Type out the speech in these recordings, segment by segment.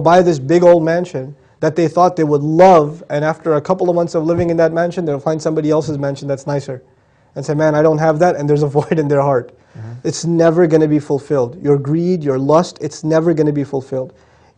buy this big old mansion that they thought they would love, and after a couple of months of living in that mansion, they'll find somebody else's mansion that's nicer. And say, man, I don't have that, and there's a void in their heart. It's never going to be fulfilled. Your greed, your lust, it's never going to be fulfilled.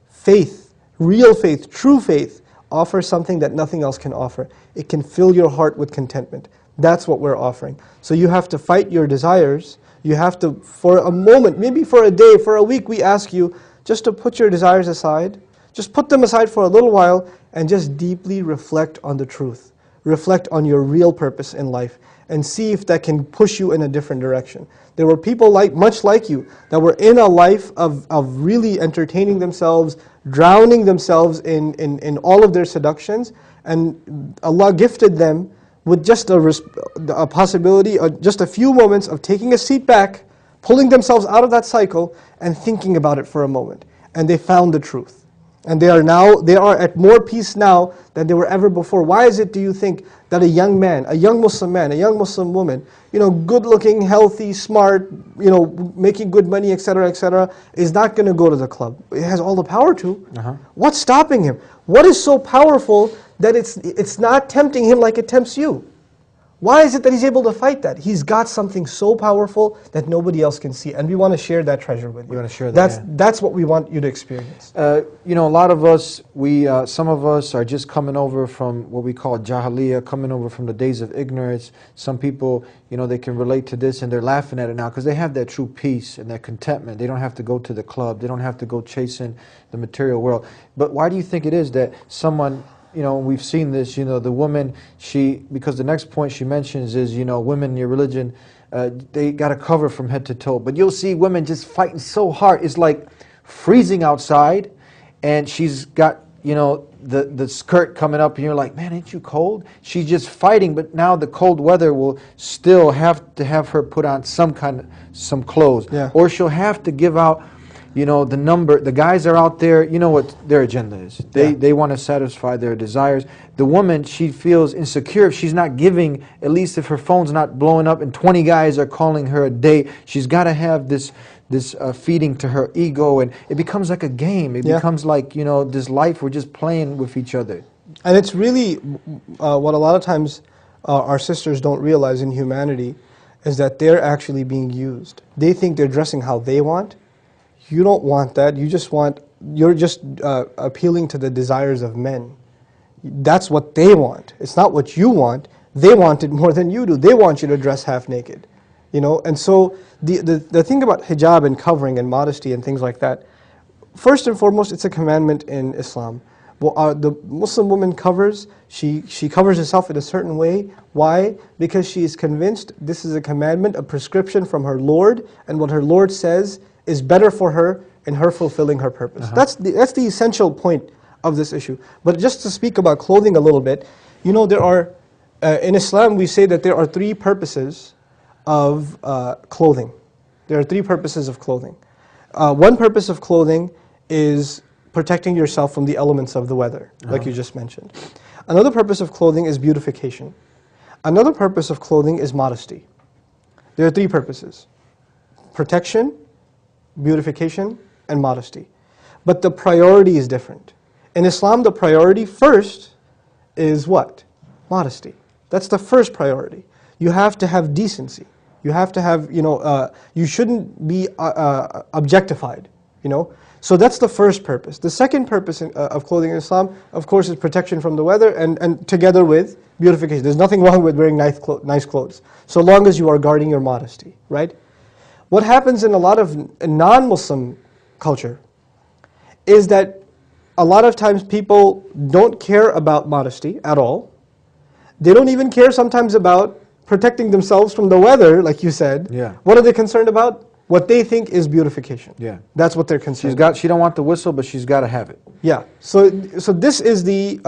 Faith, real faith, true faith, offers something that nothing else can offer. It can fill your heart with contentment. That's what we're offering. So you have to fight your desires. You have to, for a moment, maybe for a day, for a week, we ask you just to put your desires aside. Just put them aside for a little while and just deeply reflect on the truth. Reflect on your real purpose in life and see if that can push you in a different direction. There were people much like you that were in a life of really entertaining themselves, drowning themselves in all of their seductions, and Allah gifted them with just a possibility, just a few moments of taking a seat back, pulling themselves out of that cycle and thinking about it for a moment. And they found the truth. And they are at more peace now than they were ever before. Why is it, do you think, that a young man, a young Muslim man, a young Muslim woman, good looking, healthy, smart, making good money, etc., is not going to go to the club? It has all the power to. What's stopping him? What is so powerful that it's not tempting him like it tempts you? Why is it that he's able to fight that? He's got something so powerful that nobody else can see, and we want to share that treasure with you. We want to share that. That's what we want you to experience. A lot of us, some of us are just coming over from what we call jahiliyyah, coming over from the days of ignorance. Some people, they can relate to this and they're laughing at it now because they have that true peace and that contentment. They don't have to go to the club. They don't have to go chasing the material world. But why do you think it is that someone, we've seen this, the woman, because the next point she mentions is, women in your religion, they got to cover from head to toe. But you'll see women just fighting so hard. It's like freezing outside, and she's got, the skirt coming up, and you're like, man, ain't you cold? She's just fighting, but now the cold weather will still have to have her put on some clothes. Yeah. Or she'll have to give out, the guys are out there, what their agenda is. They want to satisfy their desires. The woman, she feels insecure if she's not giving, at least if her phone's not blowing up and 20 guys are calling her a date. She's got to have this feeding to her ego, and it becomes like a game. It becomes like, this life we're just playing with each other. And it's really what a lot of times our sisters don't realize in humanity is that they're actually being used. They think they're dressing how they want. You don't want that. You're just appealing to the desires of men. That's what they want. It's not what you want. They want it more than you do. They want you to dress half naked. And so the thing about hijab and covering and modesty and things like that, first and foremost, it's a commandment in Islam. Well, the Muslim woman covers, she covers herself in a certain way. Why? Because she is convinced this is a commandment, a prescription from her Lord, and what her Lord says is better for her in her fulfilling her purpose. That's the essential point of this issue. But just to speak about clothing a little bit, there are, in Islam we say that there are three purposes of clothing. There are three purposes of clothing. One purpose of clothing is protecting yourself from the elements of the weather, like you just mentioned. Another purpose of clothing is beautification. Another purpose of clothing is modesty. There are three purposes: protection, beautification, and modesty. But the priority is different. In Islam, the priority first is what? Modesty. That's the first priority. You have to have decency. You have to have, you shouldn't be objectified, So that's the first purpose. The second purpose of clothing in Islam, of course, is protection from the weather and together with beautification. There's nothing wrong with wearing nice clothes, so long as you are guarding your modesty, right? What happens in a lot of non-Muslim culture is that a lot of times people don't care about modesty at all. They don't even care sometimes about protecting themselves from the weather, like you said. Yeah. What are they concerned about? What they think is beautification. Yeah. That's what they're concerned about. She don't want the whistle, but she's got to have it. Yeah. So this is the,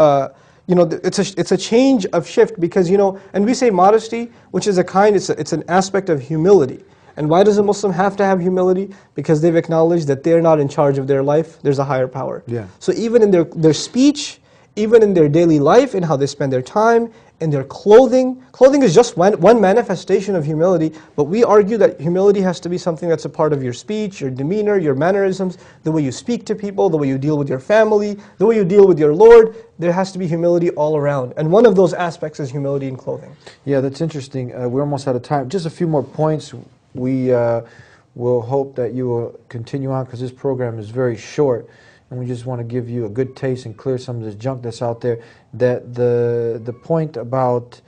it's a change of shift because, and we say modesty, which is it's an aspect of humility. And why does a Muslim have to have humility? Because they've acknowledged that they're not in charge of their life. There's a higher power. Yeah. So even in their speech, even in their daily life and how they spend their time, in their clothing. Clothing is just one manifestation of humility, but we argue that humility has to be something that's a part of your speech, your demeanor, your mannerisms, the way you speak to people, the way you deal with your family, the way you deal with your Lord. There has to be humility all around. And one of those aspects is humility in clothing. Yeah, that's interesting. We're almost out of time. Just a few more points. We will hope that you will continue on because this program is very short. And we just want to give you a good taste and clear some of this junk that's out there. That the point about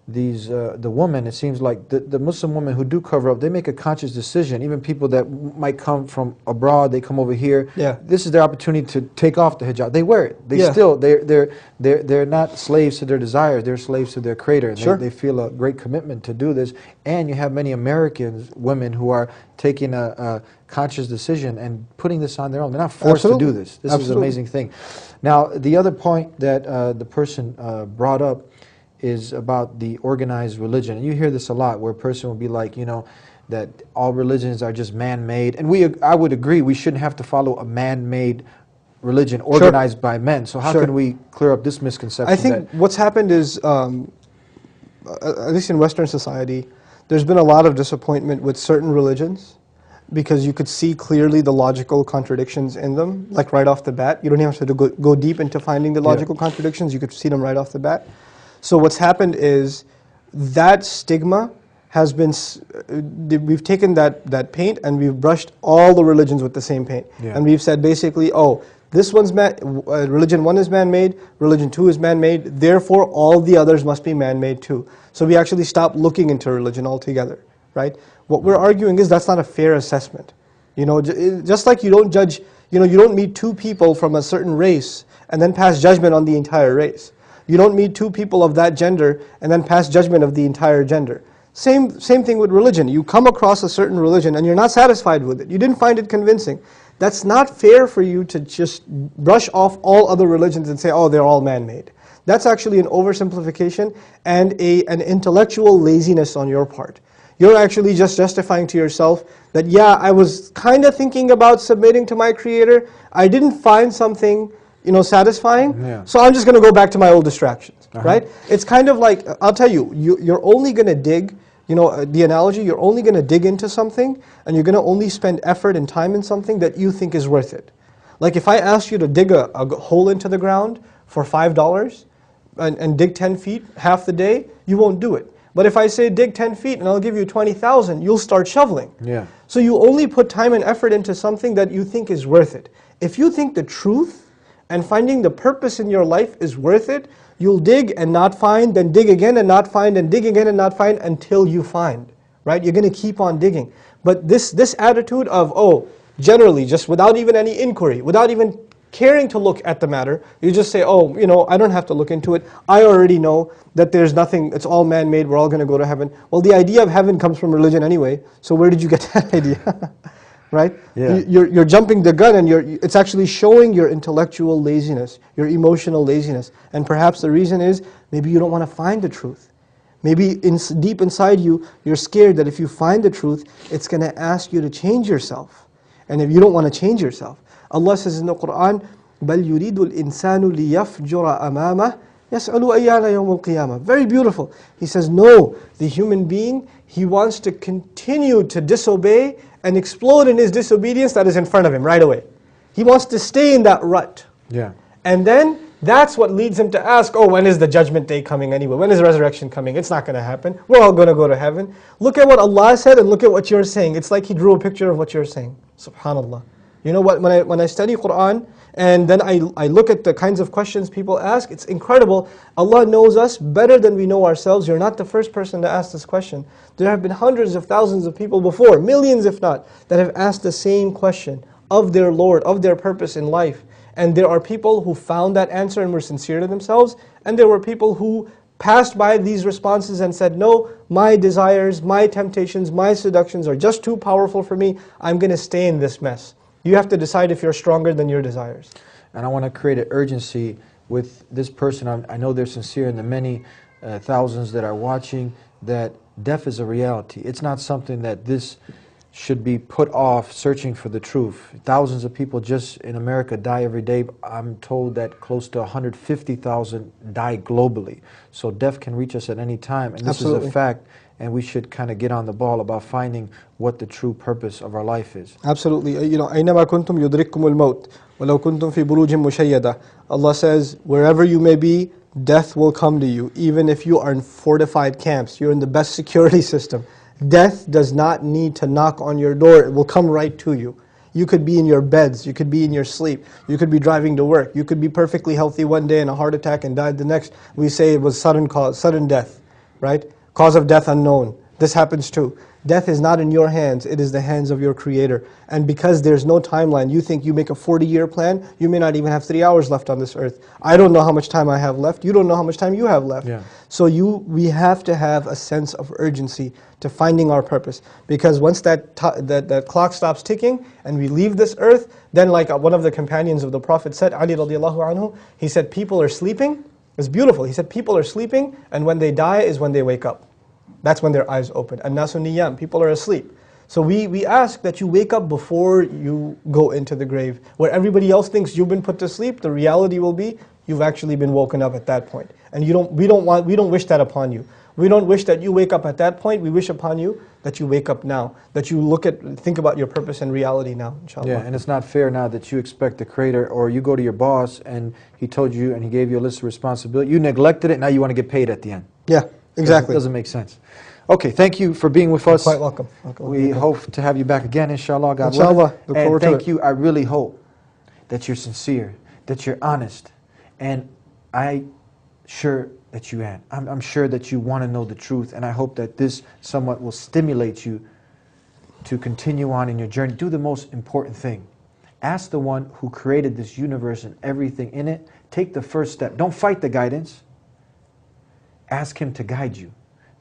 these the women, it seems like the Muslim women who do cover up, they make a conscious decision. Even people that might come from abroad, they come over here. Yeah. This is their opportunity to take off the hijab. They wear it. They Yeah. still they're not slaves to their desires. They're slaves to their Creator. And Sure. they feel a great commitment to do this. And you have many Americans women who are taking a conscious decision and putting this on their own. They're not forced Absolutely. to do this. This is an Absolutely. amazing thing. Now, the other point that the person brought up is about the organized religion. And you hear this a lot, where a person will be like, you know, that all religions are just man-made. And I would agree, we shouldn't have to follow a man-made religion organized by men. So how Sure. can we clear up this misconception? I think what's happened is, at least in Western society, there's been a lot of disappointment with certain religions because you could see clearly the logical contradictions in them, like right off the bat. You don't even have to go deep into finding the logical contradictions. You could see them right off the bat. So what's happened is that stigma has been, we've taken that paint and we've brushed all the religions with the same paint. Yeah. And we've said basically, oh, this one's religion 1 is man-made, religion 2 is man-made, therefore all the others must be man-made too. So we actually stopped looking into religion altogether, right? What we're arguing is that's not a fair assessment. You know, just like you don't judge, you know, you don't meet two people from a certain race and then pass judgment on the entire race. You don't meet two people of that gender and then pass judgment of the entire gender. Same thing with religion. You come across a certain religion and you're not satisfied with it. You didn't find it convincing. That's not fair for you to just brush off all other religions and say, oh, they're all man-made. That's actually an oversimplification and an intellectual laziness on your part. You're actually just justifying to yourself that, yeah, I was kind of thinking about submitting to my Creator. I didn't find something, you know, satisfying, so I'm just going to go back to my old distractions, right? It's kind of like, I'll tell you, you're only going to dig, you know, the analogy, you're only going to dig into something and you're going to only spend effort and time in something that you think is worth it. Like if I asked you to dig a hole into the ground for $5 and dig 10 feet half the day, you won't do it. But if I say dig 10 feet and I'll give you 20,000, you'll start shoveling. Yeah. So you only put time and effort into something that you think is worth it. If you think the truth and finding the purpose in your life is worth it, you'll dig and not find, then dig again and not find, and dig again and not find until you find, right? You're going to keep on digging. But this attitude of, oh, generally, just without even any inquiry, without even caring to look at the matter, you just say, oh, you know, I don't have to look into it. I already know that there's nothing, it's all man-made, we're all going to go to heaven. Well, the idea of heaven comes from religion anyway, so where did you get that idea? Right? Yeah. You're jumping the gun and it's actually showing your intellectual laziness, your emotional laziness. And perhaps the reason is maybe you don't want to find the truth. Maybe deep inside you, you're scared that if you find the truth, it's going to ask you to change yourself. And if you don't want to change yourself, Allah says in the Quran, بَلْ يُرِيدُ الْإِنسَانُ لِيَفْجُرَ أَمَامَهُ يَسْأَلُ أَيَّانَ يَوْمُ الْقِيَامَةِ. Very beautiful. He says, no, the human being, he wants to continue to disobey and explode in his disobedience that is in front of him right away. He wants to stay in that rut. Yeah. And then that's what leads him to ask, oh, when is the judgment day coming anyway? When is the resurrection coming? It's not going to happen. We're all going to go to heaven. Look at what Allah said and look at what you're saying. It's like He drew a picture of what you're saying. Subhanallah. You know what, when I study Quran and then I look at the kinds of questions people ask, it's incredible. Allah knows us better than we know ourselves. You're not the first person to ask this question. There have been hundreds of thousands of people before, millions if not, that have asked the same question of their Lord, of their purpose in life. And there are people who found that answer and were sincere to themselves, and there were people who passed by these responses and said, no, my desires, my temptations, my seductions are just too powerful for me. I'm going to stay in this mess. You have to decide if you're stronger than your desires. And I want to create an urgency with this person. I know they're sincere, and the many thousands that are watching, that death is a reality. It's not something that this should be put off searching for the truth. Thousands of people just in America die every day. I'm told that close to 150,000 die globally. So death can reach us at any time, and this Absolutely. is a fact, and we should kind of get on the ball about finding what the true purpose of our life is. Absolutely. You know, أينما كنتم يدرككم الموت ولو كنتم في بروج مشيدة. Allah says, wherever you may be, death will come to you. Even if you are in fortified camps, you're in the best security system. Death does not need to knock on your door. It will come right to you. You could be in your beds. You could be in your sleep. You could be driving to work. You could be perfectly healthy one day and a heart attack and died the next. We say it was sudden death, right? Cause of death unknown. This happens too. Death is not in your hands, it is the hands of your Creator. And because there's no timeline, you think you make a 40-year plan, you may not even have 3 hours left on this earth. I don't know how much time I have left, you don't know how much time you have left. Yeah. So we have to have a sense of urgency to finding our purpose. Because once that clock stops ticking and we leave this earth, then like one of the companions of the Prophet said, Ali radiallahu anhu, he said people are sleeping. It's beautiful. He said people are sleeping and when they die is when they wake up. That's when their eyes open. An-nasu niyam, people are asleep. So we ask that you wake up before you go into the grave. Where everybody else thinks you've been put to sleep, the reality will be you've actually been woken up at that point. And we don't wish that upon you. We don't wish that you wake up at that point. We wish upon you that you wake up now. That you think about your purpose and reality now, inshallah. Yeah, and it's not fair now that you expect the Creator, or you go to your boss and he told you and he gave you a list of responsibility. You neglected it, now you want to get paid at the end. Yeah, exactly. It doesn't make sense. Okay, thank you for being with us. You're quite welcome. We hope to have you back again, inshallah, God Inshallah. willing. Look forward And to thank you. I really hope that you're sincere, that you're honest, and I'm sure that you are. I'm sure that you want to know the truth, and I hope that this somewhat will stimulate you to continue on in your journey. Do the most important thing. Ask the one who created this universe and everything in it. Take the first step. Don't fight the guidance. Ask Him to guide you.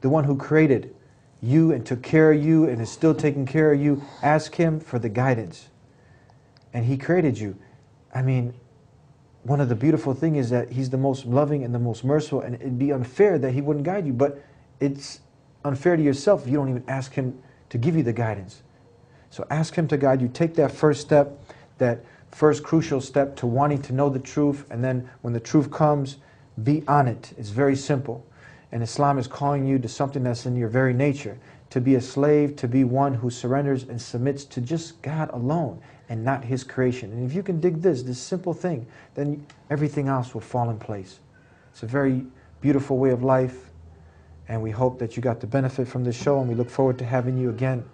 The one who created you and took care of you and is still taking care of you, ask Him for the guidance. And He created you. I mean, one of the beautiful things is that He's the most loving and the most merciful, and it'd be unfair that He wouldn't guide you, but it's unfair to yourself if you don't even ask Him to give you the guidance. So ask Him to guide you. Take that first step, that first crucial step to wanting to know the truth, and then when the truth comes, be on it. It's very simple. And Islam is calling you to something that's in your very nature, to be a slave, to be one who surrenders and submits to just God alone and not His creation. And if you can dig this simple thing, then everything else will fall in place. It's a very beautiful way of life, and we hope that you got the benefit from this show, and we look forward to having you again,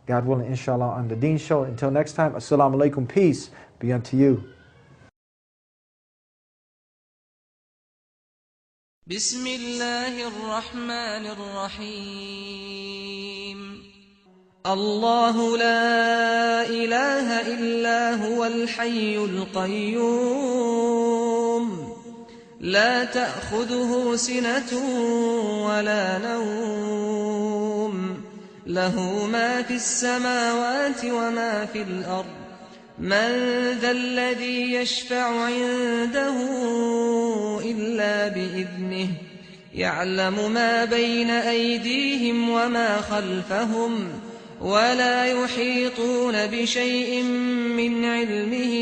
God willing, inshallah, on the Deen Show. Until next time, assalamu alaikum, peace be unto you. بسم الله الرحمن الرحيم الله لا إله إلا هو الحي القيوم لا تأخذه سنة ولا نوم له ما في السماوات وما في الأرض من ذا الذي يشفع عنده إلا بإذنه يعلم ما بين أيديهم وما خلفهم ولا يحيطون بشيء من علمه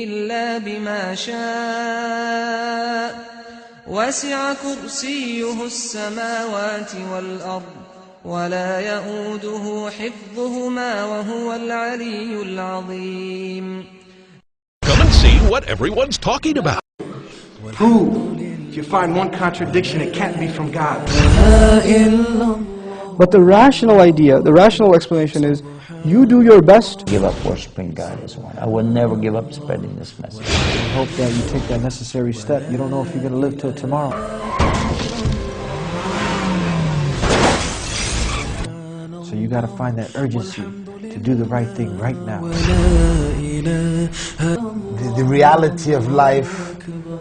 إلا بما شاء وسع كرسيه السماوات والأرض ولا يؤوده حفظهما وهو العلي العظيم. Come and see what everyone's talking about. Prove. If you find one contradiction, it can't be from God. But the rational idea, the rational explanation is, you do your best. Give up worshiping God as one. I will never give up spreading this message. I hope that you take that necessary step. You don't know if you're going to live till tomorrow. So you got to find that urgency to do the right thing right now. The reality of life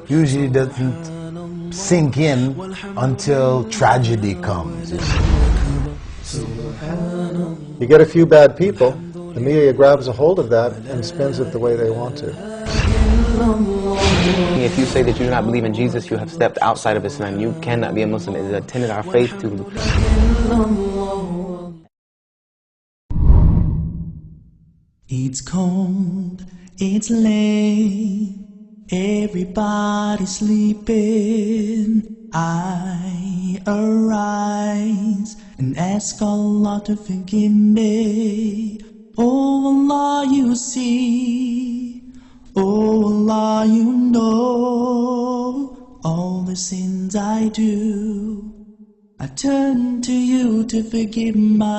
usually doesn't sink in until tragedy comes. You get a few bad people, the media grabs a hold of that and spins it the way they want to. If you say that you do not believe in Jesus, you have stepped outside of Islam. You cannot be a Muslim. It is a tenet of our faith to It's cold, it's late, everybody's sleeping. I arise and ask Allah to forgive me. Oh Allah, you see, oh Allah, you know all the sins I do. I turn to you to forgive my